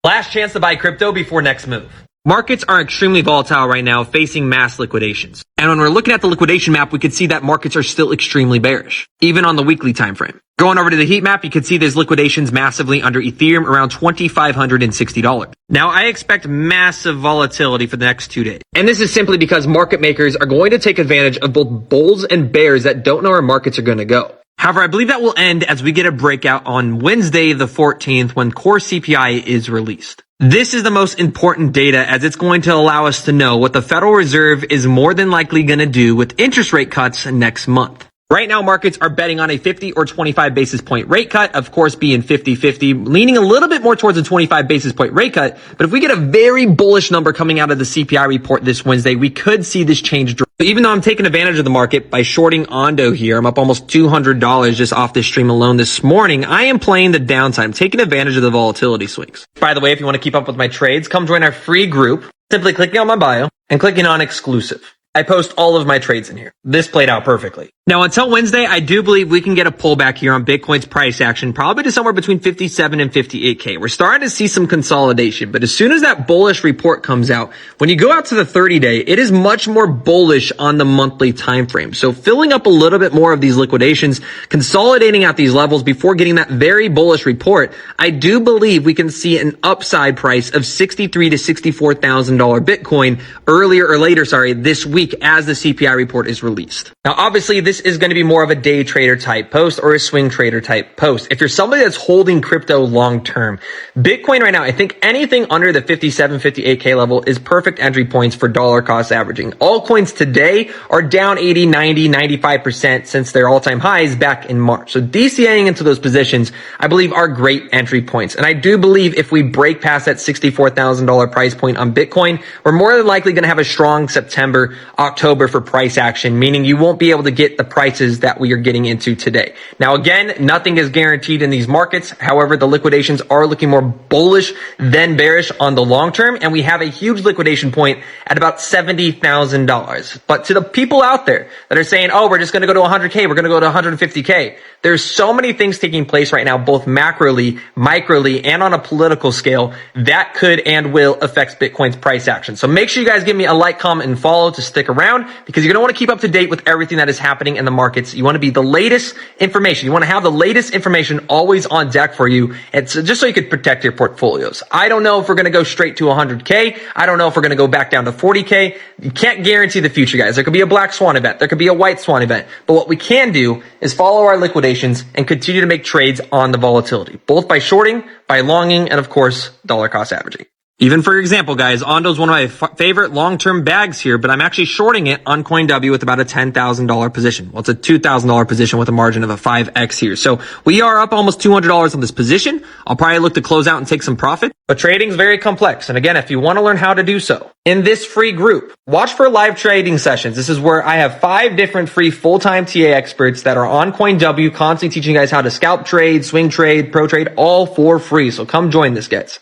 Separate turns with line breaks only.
Last chance to buy crypto before next move. Markets are extremely volatile right now, facing mass liquidations. And when we're looking at the liquidation map, we can see that markets are still extremely bearish, even on the weekly time frame. Going over to the heat map, you can see there's liquidations massively under Ethereum around $2,560. Now, I expect massive volatility for the next 2 days. And this is simply because market makers are going to take advantage of both bulls and bears that don't know where markets are going to go. However, I believe that will end as we get a breakout on Wednesday, the 14th, when core CPI is released. This is the most important data as it's going to allow us to know what the Federal Reserve is more than likely going to do with interest rate cuts next month. Right now, markets are betting on a 50 or 25 basis point rate cut, of course being 50-50, leaning a little bit more towards a 25 basis point rate cut. But if we get a very bullish number coming out of the CPI report this Wednesday, we could see this change. Even though I'm taking advantage of the market by shorting Ondo here, I'm up almost $200 just off this stream alone this morning. I am playing the downside. I'm taking advantage of the volatility swings. By the way, if you want to keep up with my trades, come join our free group. Simply clicking on my bio and clicking on exclusive. I post all of my trades in here. This played out perfectly. Now, until Wednesday, I do believe we can get a pullback here on Bitcoin's price action, probably to somewhere between 57 and 58K. We're starting to see some consolidation, but as soon as that bullish report comes out, when you go out to the 30-day, it is much more bullish on the monthly time frame. So filling up a little bit more of these liquidations, consolidating at these levels before getting that very bullish report, I do believe we can see an upside price of $63,000 to $64,000 Bitcoin later this week as the CPI report is released. Now, obviously, this is going to be more of a day trader type post or a swing trader type post. If you're somebody that's holding crypto long term, Bitcoin right now, I think anything under the 57, 58K level is perfect entry points for dollar cost averaging. Altcoins today are down 80, 90, 95% since their all-time highs back in March. So DCAing into those positions, I believe, are great entry points. And I do believe if we break past that $64,000 price point on Bitcoin, we're more than likely going to have a strong September, October for price action, meaning you won't be able to get the prices that we are getting into today. Now, again, nothing is guaranteed in these markets. However, the liquidations are looking more bullish than bearish on the long term, and we have a huge liquidation point at about $70,000. But to the people out there that are saying, oh, we're just going to go to 100K, we're going to go to 150K, there's so many things taking place right now, both macroly, microly, and on a political scale that could and will affect Bitcoin's price action. So make sure you guys give me a like, comment, and follow to stick around, because you're going to want to keep up to date with everything that is happening in the markets. You want to be the latest information. You want to have the latest information always on deck for you. It's just so you could protect your portfolios. I don't know if we're going to go straight to 100K. I don't know if we're going to go back down to 40K. You can't guarantee the future, guys. There could be a black swan event. There could be a white swan event. But what we can do is follow our liquidations and continue to make trades on the volatility, both by shorting, by longing, and of course, dollar cost averaging. Even for example, guys, Ondo's one of my favorite long-term bags here, but I'm actually shorting it on CoinW with about a $10,000 position. Well, it's a $2,000 position with a margin of a 5x here. So we are up almost $200 on this position. I'll probably look to close out and take some profit, but trading is very complex. And again, if you want to learn how to do so in this free group, watch for live trading sessions. This is where I have 5 different free full-time TA experts that are on CoinW, constantly teaching you guys how to scalp trade, swing trade, pro trade, all for free. So come join this, guys.